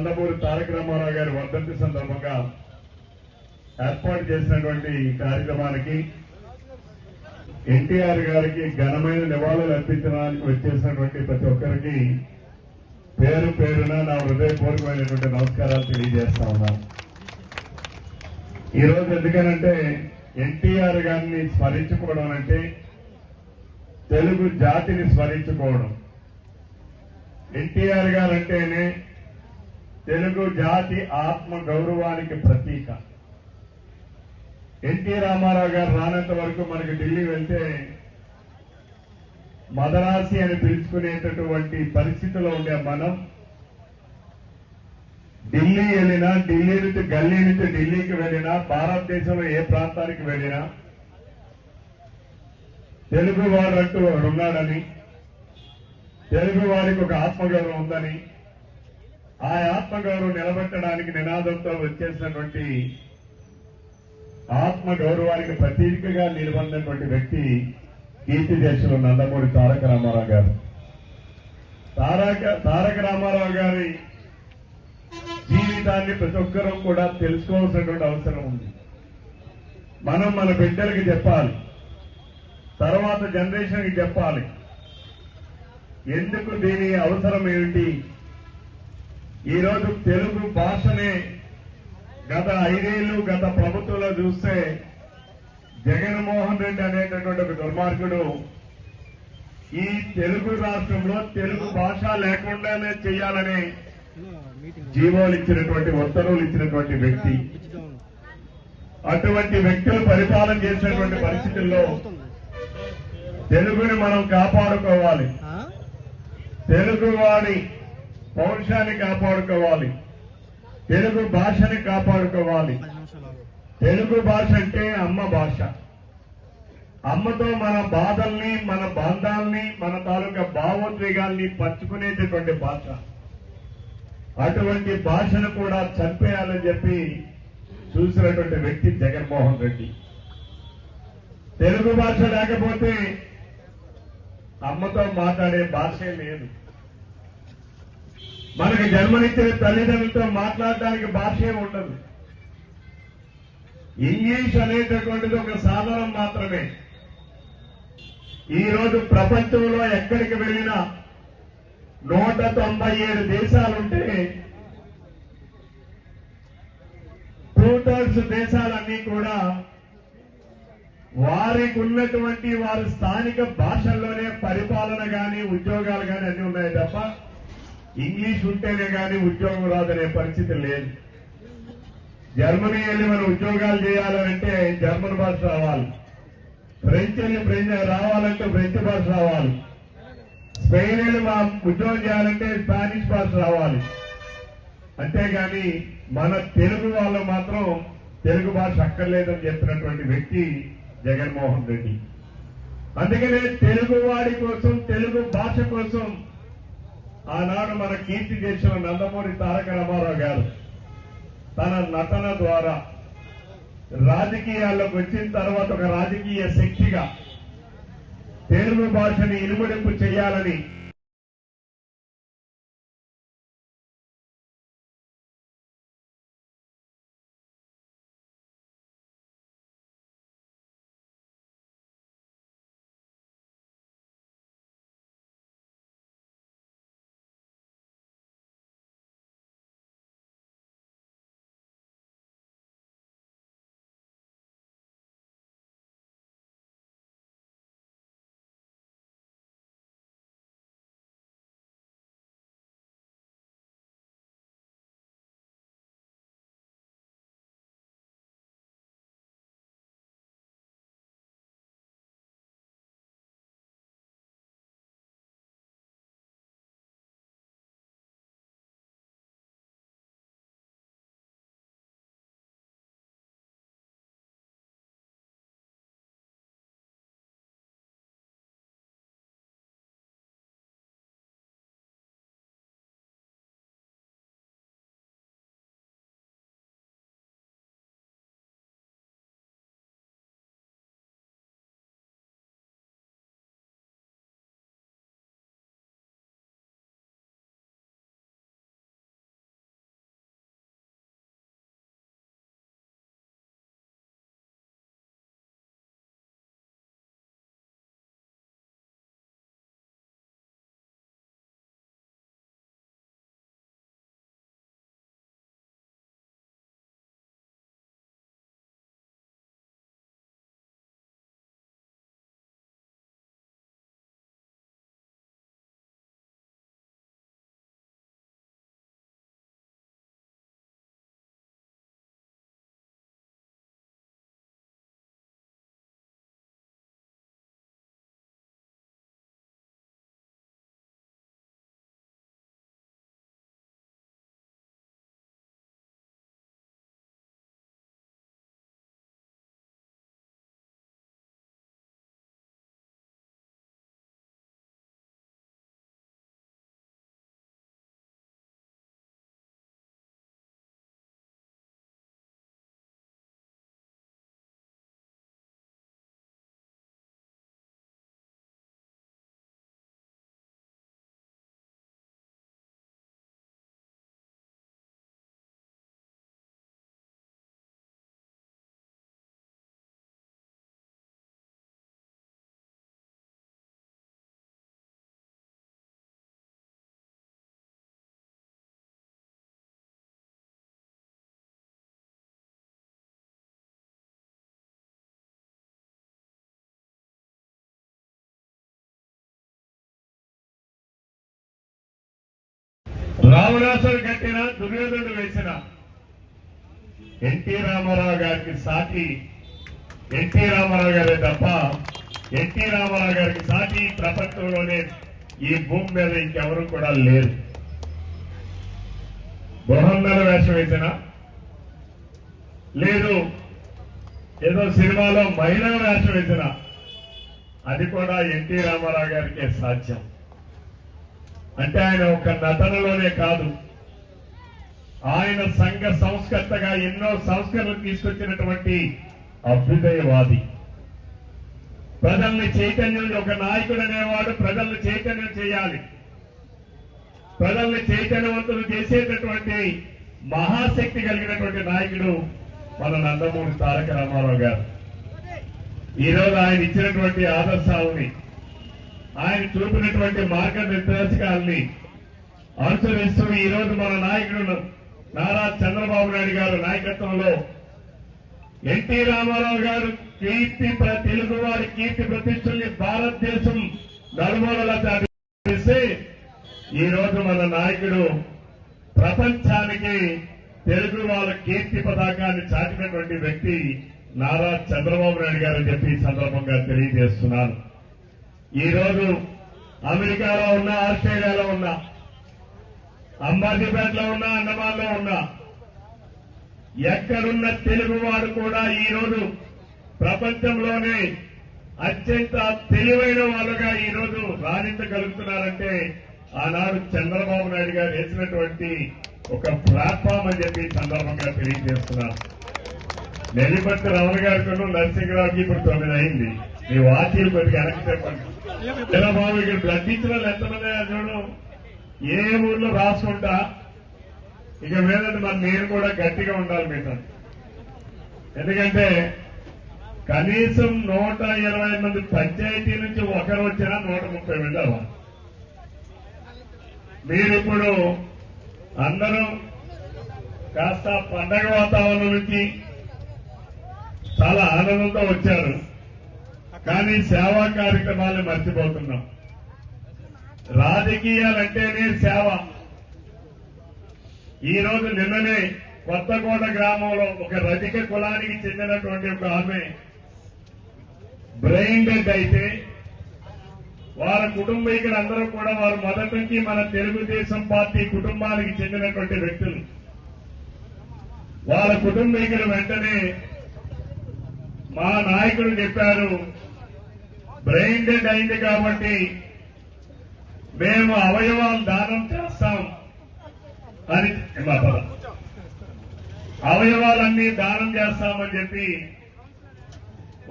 నందమూరి తారక రామారావు గారి వర్ధంతి సందర్భంగా ఏర్పాటు చేసినటువంటి ఈ కార్యక్రమానికి ఎన్టీఆర్ గారికి ఘనమైన నివాళులు అర్పించడానికి వచ్చేసినటువంటి ప్రతి ఒక్కరికి పేరు పేరున నా హృదయపూర్వకమైనటువంటి నమస్కారాలు తెలియజేస్తా ఉన్నాను. ఈ రోజు ఎందుకనంటే ఎన్టీఆర్ గారిని స్మరించుకోవడం అంటే తెలుగు జాతిని స్మరించుకోవడం. ఎన్టీఆర్ గారు అంటేనే తెలుగు జాతి ఆత్మ గౌరవానికి ప్రతీక. ఎన్టీ రామారావు గారు రానంత వరకు మనకి ఢిల్లీ వెళ్తే మదరాసి అని పిలుచుకునేటటువంటి పరిస్థితిలో ఉండే మనం ఢిల్లీ వెళ్ళినా, ఢిల్లీ నుంచి గల్లీ నుంచి ఢిల్లీకి వెళ్ళినా, భారతదేశంలో ఏ ప్రాంతానికి వెళ్ళినా తెలుగు వాడు అంటూ ఉన్నాడని, తెలుగు వారికి ఒక ఆత్మగౌరవం ఉందని, ఆ ఆత్మగౌరవం నిలబెట్టడానికి నినాదంతో వచ్చేసినటువంటి ఆత్మ గౌరవానికి ప్రతీకగా నిలబడినటువంటి వ్యక్తి కీర్తిశేషులు నందమూరి తారక రామారావు గారు. తారక రామారావు గారి జీవితాన్ని ప్రతి ఒక్కరూ కూడా తెలుసుకోవాల్సినటువంటి అవసరం ఉంది. మనం మన బిడ్డలకి చెప్పాలి, తర్వాత జనరేషన్కి చెప్పాలి. ఎందుకు దీని అవసరం ఏమిటి? ఈరోజు తెలుగు భాషనే గత 5 ఏళ్లు గత ప్రభుత్వంలో చూస్తే జగన్మోహన్ రెడ్డి అనేటటువంటి ఒక దుర్మార్గుడు ఈ తెలుగు రాష్ట్రంలో తెలుగు భాష లేకుండానే చేయాలని జీవోలు ఇచ్చినటువంటి, ఉత్తర్వులు ఇచ్చినటువంటి వ్యక్తి. అటువంటి వ్యక్తులు పరిపాలన చేసినటువంటి పరిస్థితుల్లో తెలుగుని మనం కాపాడుకోవాలి, తెలుగు వాడి పౌరుషాన్ని కాపాడుకోవాలి, తెలుగు భాషని కాపాడుకోవాలి. తెలుగు భాష అంటే అమ్మ భాష. అమ్మతో మన బాధల్ని, మన బంధాల్ని, మన తాలూకా భావోద్వేగాల్ని పంచుకునేటటువంటి భాష. అటువంటి భాషను కూడా చంపేయాలని చెప్పి చూసినటువంటి వ్యక్తి జగన్మోహన్ రెడ్డి. తెలుగు భాష లేకపోతే అమ్మతో మాట్లాడే భాషే లేదు. మనకి జన్మనిచ్చిన తల్లిదండ్రులతో మాట్లాడడానికి భాషే ఉండదు. ఇంగ్లీష్ అనేటటువంటిది ఒక సాధనం మాత్రమే. ఈ రోజు ప్రపంచంలో ఎక్కడికి వెళ్ళినా 197 దేశాలుంటే 2/3 దేశాలన్నీ కూడా వారికి ఉన్నటువంటి వారి స్థానిక భాషల్లోనే పరిపాలన గాని, ఉద్యోగాలు గాని అన్ని ఉన్నాయి తప్ప ఇంగ్లీష్ ఉంటేనే గాని ఉద్యోగం రాదనే పరిస్థితి లేదు. జర్మనీ వెళ్ళి మనం ఉద్యోగాలు చేయాలంటే జర్మన్ భాష రావాలి, ఫ్రెంచ్ వెళ్ళి రావాలంటే ఫ్రెంచ్ భాష రావాలి, స్పెయిన్ వెళ్ళి మా ఉద్యోగం చేయాలంటే స్పానిష్ భాష రావాలి. అంతేగాని మన తెలుగు వాళ్ళు మాత్రం తెలుగు భాష అక్కర్లేదని చెప్పినటువంటి వ్యక్తి జగన్మోహన్ రెడ్డి. అందుకనే తెలుగు వాడి కోసం, తెలుగు భాష కోసం ఆనాడు మన కీర్తి చేసిన నందమూరి తారక రామారావు గారు తన నటన ద్వారా రాజకీయాల్లోకి వచ్చిన తర్వాత ఒక రాజకీయ శక్తిగా తెలుగు భాషని ఇనుమడింపు చేయాలని రావణాసుడు కట్టిన దుర్యోధనుడు వేసిన ఎన్టీ రామారావు గారికి సాటి ఎన్టీ రామారావు గారే తప్ప ఎన్టీ రామారావు గారికి సాటి ప్రపంచంలోనే ఈ భూమి మీద ఇంకెవరు కూడా లేరు. బృహన్నర వేషం వేసిన లేదు, ఏదో సినిమాలో మహిళా వేషం వేసిన అది కూడా ఎన్టీ రామారావు గారికే సాధ్యం. అంటే ఆయన ఒక నటనలోనే కాదు, ఆయన సంఘ సంస్కర్తగా ఎన్నో సంస్కరణలు తీసుకొచ్చినటువంటి అభ్యుదయవాది. ప్రజల్ని చైతన్యం, ఒక నాయకుడు అనేవాడు ప్రజల్ని చైతన్యం చేయాలి, ప్రజల్ని చైతన్యవంతులు చేసేటటువంటి మహాశక్తి కలిగినటువంటి నాయకుడు మన నందమూరి తారక రామారావు గారు. ఈరోజు ఆయన ఇచ్చినటువంటి ఆదర్శాలని, ఆయన చూపినటువంటి మార్గనిర్దేశకాలని అనుసరిస్తూ ఈరోజు మన నాయకుడు నారా చంద్రబాబు నాయుడు గారు నాయకత్వంలో ఎన్టీ రామారావు గారు తెలుగువారి కీర్తి ప్రతిష్టల్ని భారతదేశం నలుమూలలా చాటిస్తే ఈరోజు మన నాయకుడు ప్రపంచానికి తెలుగు వాళ్ళ కీర్తి పతాకాన్ని చాటినటువంటి వ్యక్తి నారా చంద్రబాబు నాయుడు గారు అని చెప్పి ఈ సందర్భంగా తెలియజేస్తున్నాను. ఈరోజు అమెరికాలో ఉన్నా, ఆస్ట్రేలియాలో ఉన్నా, అంబాజీపేటలో ఉన్నా, అండమాన్లో ఉన్నా, ఎక్కడున్న తెలుగువాడు కూడా ఈరోజు ప్రపంచంలోనే అత్యంత తెలివైన వాళ్ళుగా ఈరోజు రాణించగలుగుతున్నారంటే ఆనాడు చంద్రబాబు నాయుడు గారు వేసినటువంటి ఒక ప్లాట్ఫామ్ అని చెప్పి సందర్భంగా తెలియజేస్తున్నారు. నెల్లిపర్తి రమణ గారికి నరసింహరావుకి ఇప్పుడు 9 అయింది. మీ వాచీలు కొద్దిగా వెనక్కి చెప్పండి. చంద్రబాబు ఇక్కడ బ్లడ్ ఇచ్చిన వాళ్ళు ఎంతమంది చూడు, ఏ ఊర్లో రాసుకుంటా ఇక మీద మరి నేను కూడా గట్టిగా ఉండాలి మీతో. ఎందుకంటే కనీసం 120 మంది పంచాయతీ నుంచి ఒకరు వచ్చినా 130 మంది అవ్వాలి. మీరిప్పుడు అందరూ కాస్త పండగ వాతావరణం నుంచి చాలా ఆనందంతో వచ్చారు, కానీ సేవా కార్యక్రమాలను మర్చిపోతున్నాం. రాజకీయాలంటేనే సేవ. ఈ రోజు నిన్ననే కొత్తకోట గ్రామంలో ఒక రజక కులానికి చెందినటువంటి ఒక ఆమె బ్రెయిన్ డెడ్ అయితే వారి కుటుంబీకులందరూ కూడా వారు మొదటి నుంచి మన తెలుగుదేశం పార్టీ కుటుంబానికి చెందినటువంటి వ్యక్తులు. వాళ్ళ కుటుంబీకులు వెంటనే మా నాయకుడు చెప్పారు, బ్రెయిన్ డెడ్ అయింది కాబట్టి మేము అవయవాలు దానం చేస్తాం అని, అవయవాలన్నీ దానం చేస్తామని చెప్పి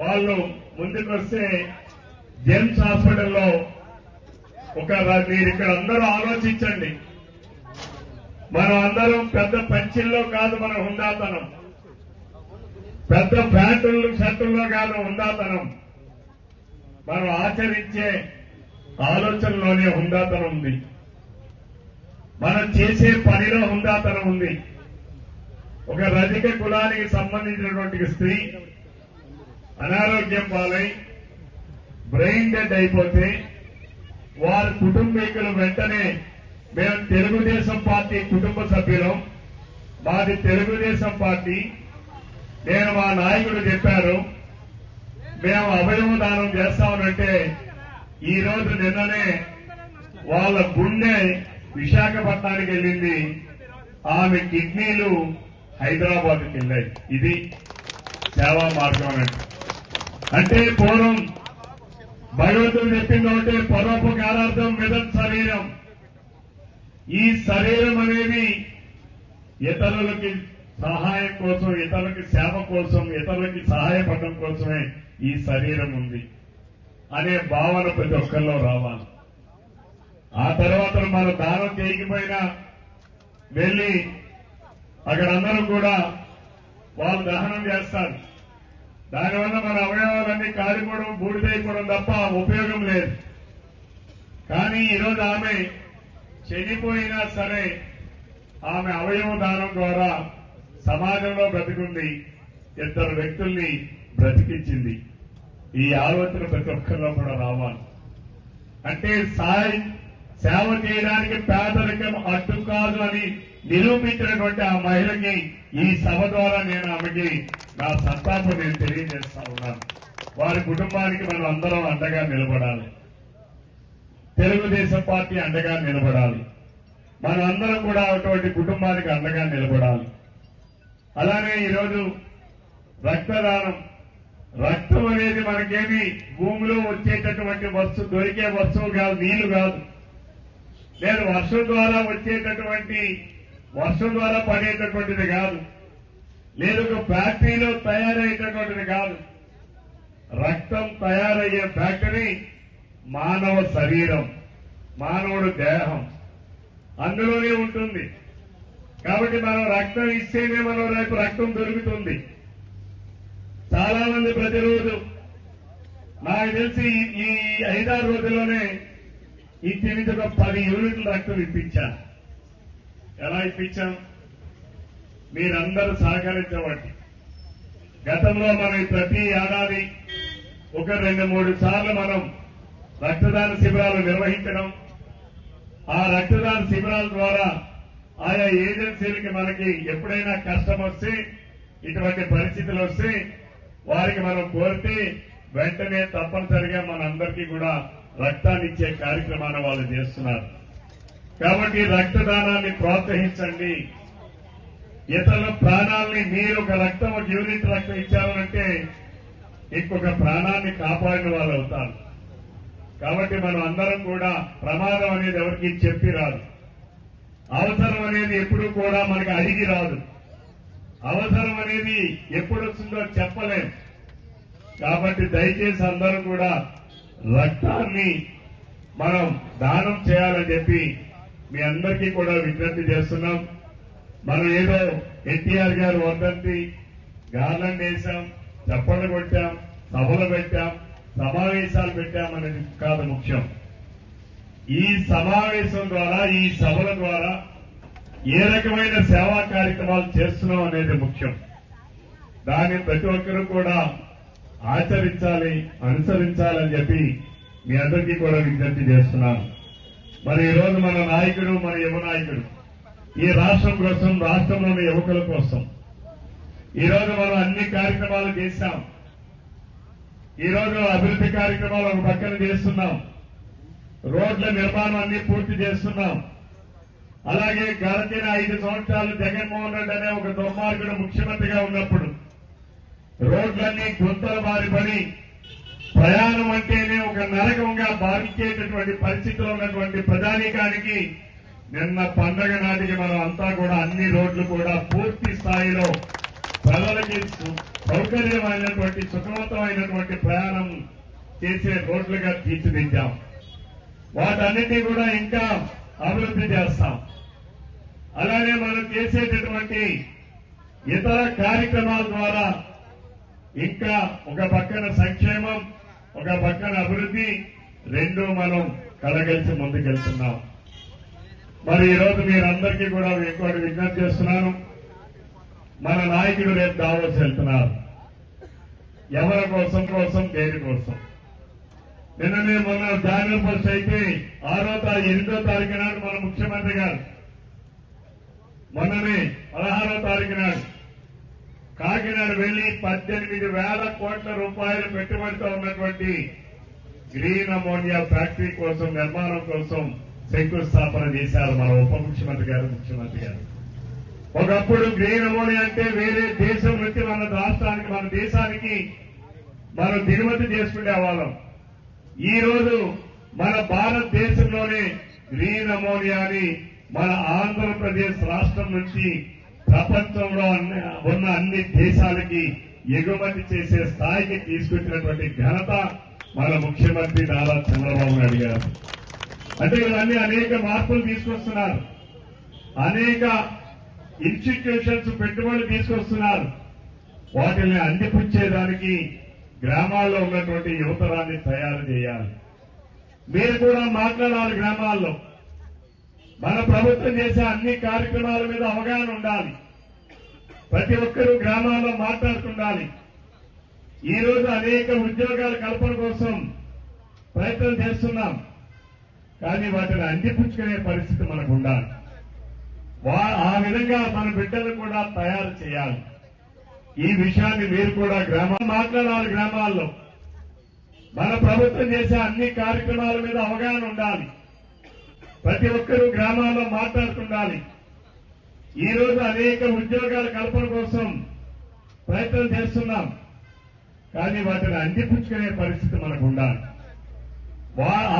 వాళ్ళు ముందుకొస్తే జెమ్స్ హాస్పిటల్లో మీరు ఇక్కడ అందరూ ఆలోచించండి. మనం అందరం పెద్ద పంచిల్లో కాదు మన హుందాతనం, పెద్ద ప్యాంటుల్లో షర్టుల్లో కాదు హుందాతనం, మనం ఆచరించే ఆలోచనలోనే హుందాతనం ఉంది, మనం చేసే పనిలో హుందాతనం ఉంది. ఒక రజక కులానికి సంబంధించినటువంటి స్త్రీ అనారోగ్యం పాలై బ్రెయిన్ డెడ్ అయిపోతే వారి కుటుంబీకులు వెంటనే మేము తెలుగుదేశం పార్టీ కుటుంబ సభ్యులం, మాది తెలుగుదేశం పార్టీ, నేను మా నాయకుడు చెప్పారు మేము అవయవ దానం చేస్తామనంటే ఈ రోజు నిన్ననే వాళ్ళ గుండె విశాఖపట్నానికి వెళ్ళింది, ఆమె కిడ్నీలు హైదరాబాద్కి వెళ్ళాయి. ఇది సేవా మార్గం అంటే పూర్వం భగవంతుడు చెప్పింది ఒకటే, పరోపకారార్థం మిదత్ శరీరం. ఈ శరీరం అనేది ఇతరులకి సహాయం కోసం, ఇతరులకి సేవ కోసం, ఇతరులకి సహాయపడడం కోసమే ఈ శరీరం ఉంది అనే భావన ప్రతి ఒక్కరిలో రావాలి. ఆ తర్వాత మన దానం చేయకపోయినా వెళ్లి అక్కడ అందరూ కూడా వాళ్ళు దహనం చేస్తారు. దానివల్ల మన అవయవాలన్నీ కాలిపోవడం, బూడిదైపోవడం తప్ప ఉపయోగం లేదు. కానీ ఈరోజు ఆమె చనిపోయినా సరే ఆమె అవయవ దానం ద్వారా సమాజంలో బ్రతికుంది, 2 వ్యక్తుల్ని బ్రతికించింది. ఈ ఆలోచన ప్రతి ఒక్కరిలో కూడా రావాలి. అంటే సేవ చేయడానికి పేదరికం అడ్డు కాదు అని నిరూపించినటువంటి ఆ మహిళకి ఈ సభ ద్వారా నేను ఆమెకి నా సంతాపం నేను తెలియజేస్తా ఉన్నాను. వారి కుటుంబానికి మనం అందరం అండగా నిలబడాలి. తెలుగుదేశం పార్టీ అండగా నిలబడాలి. మనం అందరం కూడా అటువంటి కుటుంబానికి అండగా నిలబడాలి. అలానే ఈరోజు రక్తదానం, రక్తం అనేది మనకేమి భూమిలో వచ్చేటటువంటి వస్తువు, దొరికే వస్తువు కాదు, నీళ్లు కాదు, లేదు వర్షం ద్వారా వచ్చేటటువంటి, వర్షం ద్వారా పడేటటువంటిది కాదు, లేదు ఒక ఫ్యాక్టరీలో తయారయ్యేటటువంటిది కాదు. రక్తం తయారయ్యే ఫ్యాక్టరీ మానవ శరీరం, మానవుడు దేహం, అందులోనే ఉంటుంది. కాబట్టి మనం రక్తం ఇస్తేనే మనం రేపు రక్తం దొరుకుతుంది. చాలా మంది ప్రతిరోజు నాకు తెలిసి ఈ 5-6 రోజుల్లోనే ఇంటికి ఒక 10 యూనిట్ల రక్తం ఇప్పించాను. ఎలా ఇప్పించాం? మీరందరూ సహకరించబట్టి. గతంలో మనం ప్రతి ఏడాది ఒక 2-3 సార్లు మనం రక్తదాన శిబిరాలు నిర్వహించడం, ఆ రక్తదాన శిబిరాల ద్వారా ఆయా ఏజెన్సీలకి మనకి ఎప్పుడైనా కష్టం వస్తే, ఇటువంటి పరిస్థితులు వస్తే వారికి మనం కోరితే వెంటనే తప్పనిసరిగా మనందరికీ కూడా రక్తాన్ని ఇచ్చే కార్యక్రమాన్ని వాళ్ళు చేస్తున్నారు. కాబట్టి రక్తదానాన్ని ప్రోత్సహించండి. ఇతరుల ప్రాణాలని మీరు ఒక రక్తం, ఒక యూనిట్ రక్తం ఇచ్చారంటే ఇంకొక ప్రాణాన్ని కాపాడిన వాళ్ళు అవుతారు. కాబట్టి మనం అందరం కూడా ప్రమాదం అనేది ఎవరికి చెప్పి రాదు. అవసరం అనేది ఎప్పుడు కూడా మనకి అడిగి రాదు. అవసరం అనేది ఎప్పుడు వస్తుందో చెప్పలేం. కాబట్టి దయచేసి అందరూ కూడా రక్తాన్ని మనం దానం చేయాలని చెప్పి మీ అందరికీ కూడా విజ్ఞప్తి చేస్తున్నాం. మనం ఏదో ఎన్టీఆర్ గారు వర్ధంతి గార్లండ్ వేశాం, చప్పట్లు కొట్టాం, సభలు పెట్టాం, సమావేశాలు పెట్టామనేది కాదు ముఖ్యం. ఈ సమావేశం ద్వారా, ఈ సభల ద్వారా ఏ రకమైన సేవా కార్యక్రమాలు చేస్తున్నాం అనేది ముఖ్యం. దాన్ని ప్రతి ఒక్కరూ కూడా ఆచరించాలి, అనుసరించాలని చెప్పి మీ అందరికీ కూడా విజ్ఞప్తి చేస్తున్నాను. మరి ఈరోజు మన నాయకుడు, మన యువ నాయకుడు ఈ రాష్ట్రం కోసం, రాష్ట్రంలోని యువకుల కోసం ఈరోజు మనం అన్ని కార్యక్రమాలు చేశాం. ఈరోజు అభివృద్ధి కార్యక్రమాలు ఒక పక్కన చేస్తున్నాం, రోడ్ల నిర్మాణం అన్ని పూర్తి చేస్తున్నాం. అలాగే గడిచిన 5 సంవత్సరాలు జగన్మోహన్ రెడ్డి అనే ఒక దుర్మార్గుడు ముఖ్యమంత్రిగా ఉన్నప్పుడు రోడ్లన్నీ గుంతల బారిపడి ప్రయాణం అంటేనే ఒక నరకంగా భావించేటటువంటి పరిస్థితిలో ఉన్నటువంటి ప్రజానీకానికి నిన్న పండగ నాటికి మనం అంతా కూడా అన్ని రోడ్లు కూడా పూర్తి స్థాయిలో ప్రజలకి సౌకర్యమైనటువంటి, సుఖవంతమైనటువంటి ప్రయాణం చేసే రోడ్లుగా తీర్చిదిద్దాం. వాటన్నిటినీ కూడా ఇంకా అభివృద్ధి చేస్తాం. అలానే మనం చేసేటటువంటి ఇతర కార్యక్రమాల ద్వారా ఇంకా ఒక పక్కన సంక్షేమం, ఒక పక్కన అభివృద్ధి, రెండు మనం కలగలిసి ముందుకెళ్తున్నాం. మరి ఈరోజు మీరందరికీ కూడా ఇంకోటి విజ్ఞప్తి చేస్తున్నాను. మన నాయకుడు రేపు దావోస్ వెళ్తున్నారు. ఎవరి కోసం, దేని కోసం? నిన్ననే మొన్న జాన్యువల్ పోస్ట్ అయితే 8వ తారీఖు నాడు మన ముఖ్యమంత్రి గారు మొన్ననే 16వ తారీఖు నాడు కాకినాడ వెళ్లి 18,000 కోట్ల రూపాయలు పెట్టుబడితో ఉన్నటువంటి గ్రీన్ అమోనియా ఫ్యాక్టరీ కోసం, నిర్మాణం కోసం శంకుస్థాపన చేశారు మన ఉప ముఖ్యమంత్రి గారు, ముఖ్యమంత్రి గారు. ఒకప్పుడు గ్రీన్ అమోనియా అంటే వేరే దేశం నుంచి మన రాష్ట్రానికి, మన దేశానికి మనం దిగుమతి చేసుకునే వాళ్ళం. ఈ రోజు మన భారతదేశంలోనే గ్రీన్ అమోనియాని మన ఆంధ్రప్రదేశ్ రాష్ట్రం నుంచి ప్రపంచంలో ఉన్న అన్ని దేశాలకి ఎగుమతి చేసే స్థాయికి తీసుకొచ్చినటువంటి ఘనత మన ముఖ్యమంత్రి నారా చంద్రబాబు నాయుడు గారు. అంటే ఇవన్నీ అనేక మార్పులు తీసుకొస్తున్నారు, అనేక ఇన్స్టిట్యూషన్స్ పెట్టుబడులు తీసుకొస్తున్నారు. వాటిని అందిపుచ్చేదానికి గ్రామాల్లో ఉన్నటువంటి యువతరాన్ని తయారు చేయాలి. మీరు కూడా మాట్లాడాలి. గ్రామాల్లో మన ప్రభుత్వం చేసే అన్ని కార్యక్రమాల మీద అవగాహన ఉండాలి. ప్రతి ఒక్కరూ గ్రామాల్లో మాట్లాడుతుండాలి. ఈ రోజు అనేక ఉద్యోగాల కల్పన కోసం ప్రయత్నం చేస్తున్నాం. కానీ వాటిని అందిపుచ్చుకునే పరిస్థితి మనకు ఉండాలి. ఆ విధంగా మన బిడ్డలు కూడా తయారు చేయాలి. ఈ విషయాన్ని మీరు కూడా మాట్లాడాలి. గ్రామాల్లో మన ప్రభుత్వం చేసే అన్ని కార్యక్రమాల మీద అవగాహన ఉండాలి. ప్రతి ఒక్కరూ గ్రామాల్లో మాట్లాడుతుండాలి. ఈ రోజు అనేక ఉద్యోగాల కల్పన కోసం ప్రయత్నం చేస్తున్నాం, కానీ వాటిని అందిపుచ్చుకునే పరిస్థితి మనకు ఉండాలి.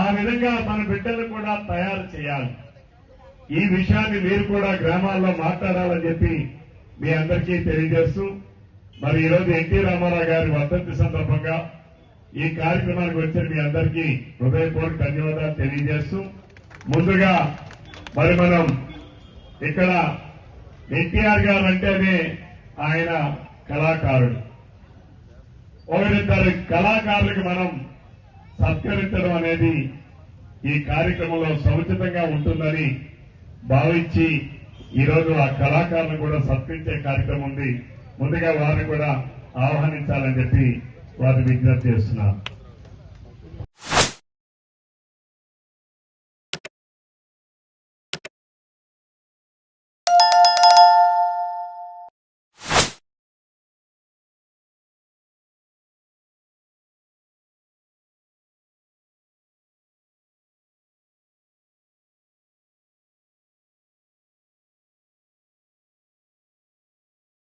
ఆ విధంగా మన బిడ్డలు కూడా తయారు చేయాలి. ఈ విషయాన్ని మీరు కూడా గ్రామాల్లో మాట్లాడాలని చెప్పి మీ అందరికీ తెలియజేస్తూ, మరి ఈరోజు ఎన్టీ రామారావు గారి వర్ధంతి సందర్భంగా ఈ కార్యక్రమానికి వచ్చిన మీ అందరికీ హృదయపూర్వక ధన్యవాదాలు తెలియజేస్తూ, ముందుగా మరి మనం ఇక్కడ ఎన్టీఆర్ గారు అంటేనే ఆయన కళాకారుడు. ఒకరిద్దరు కళాకారులకు మనం సత్కరించడం అనేది ఈ కార్యక్రమంలో సముచితంగా ఉంటుందని భావించి ఈరోజు ఆ కళాకారులను కూడా సత్కరించే కార్యక్రమం ఉంది. ముందుగా వారిని కూడా ఆహ్వానించాలని చెప్పి వారిని విజ్ఞప్తి చేస్తున్నారు.